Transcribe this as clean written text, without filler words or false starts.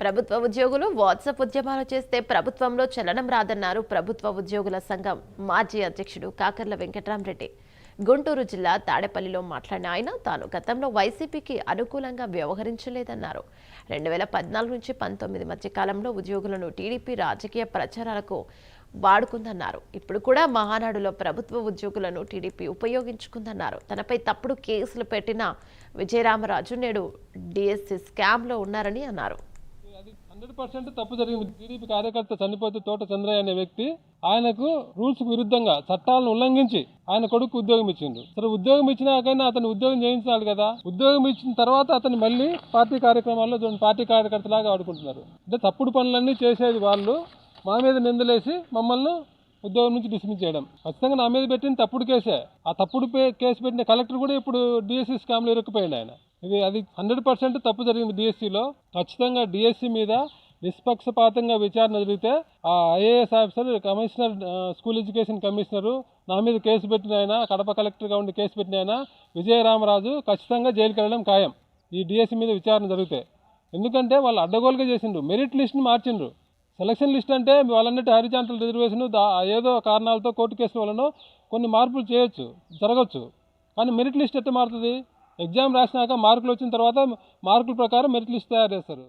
ప్రభుత్వ ఉద్యోగులు వాట్సాప్ ఉద్యమాలు చేస్తే ప్రభుత్వంలో చలనం రాదన్నారు ప్రభుత్వ ఉద్యోగుల సంఘం మాజీ అధ్యక్షుడు కాకర్ల వెంకట్రామరెడ్డి. గుంటూరు జిల్లా తాడేపల్లిలో మాట్లాడిన ఆయన తాను గతంలో వైసీపీకి అనుకూలంగా వ్యవహరించలేదన్నారు. 2014 నుంచి 19 మధ్య కాలంలో ఉద్యోగులను టీడీపీ రాజకీయ ప్రచారాలకు వాడుకుందన్నారు. ఇప్పుడు కూడా మహానాడులో ప్రభుత్వ ఉద్యోగులను టీడీపీ ఉపయోగించుకుందన్నారు. తనపై తప్పుడు కేసులు పెట్టిన విజయరామరాజు నేడు డిఎస్సి స్కామ్లో ఉన్నారని అన్నారు. 100% తప్పు జరిగింది. టీడీపీ కార్యకర్త చనిపోతే తోట చంద్రయ్య అనే వ్యక్తి ఆయనకు రూల్స్ కు విరుద్ధంగా చట్టాలను ఉల్లంఘించి ఆయన కొడుకు ఉద్యోగం ఇచ్చిండు. సరే, ఉద్యోగం ఇచ్చినాకైనా అతను ఉద్యోగం చేయించాలి కదా. ఉద్యోగం ఇచ్చిన తర్వాత అతను మళ్ళీ పార్టీ కార్యక్రమాల్లో పార్టీ కార్యకర్తలాగా ఆడుకుంటున్నారు. అంటే తప్పుడు పనులన్నీ చేసేది వాళ్ళు మా మీద నిందలేసి మమ్మల్ని ఉద్యోగం నుంచి డిస్మిస్ చేయడం. ఖచ్చితంగా నా మీద పెట్టిన తప్పుడు కేసే. ఆ తప్పుడు కేసు పెట్టిన కలెక్టర్ కూడా ఇప్పుడు డిఎస్సి స్కామ్లో ఇరుక్కుపోయింది ఆయన. అది 100% తప్పు జరిగింది డిఎస్సిలో. ఖచ్చితంగా డిఎస్సి మీద నిష్పక్షపాతంగా విచారణ జరిగితే ఆ IAS officer, commissioner, school education commissioner, నా మీద కేసు పెట్టిన ఆయన, కడప కలెక్టర్గా ఉండి కేసు పెట్టిన ఆయన విజయరామరాజు ఖచ్చితంగా జైలుకి వెళ్ళడం ఖాయం ఈ డిఎస్సి మీద విచారణ జరిగితే. ఎందుకంటే వాళ్ళు అడ్డగోలుగా చేసిండ్రు, మెరిట్ లిస్ట్ని మార్చిండ్రు. సెలక్షన్ లిస్ట్ అంటే వాళ్ళన్నట్టు హారిజాంటల్ రిజర్వేషన్ ఏదో కారణాలతో కోర్టు కేసుల వలన కొన్ని మార్పులు జరగచ్చు. కానీ మెరిట్ లిస్ట్ ఎట్లా మారుతుంది? ఎగ్జామ్ రాసినాక మార్కులు వచ్చిన తర్వాత మార్కుల ప్రకారం మెరిట్ లిస్ట్ తయారు చేస్తారు.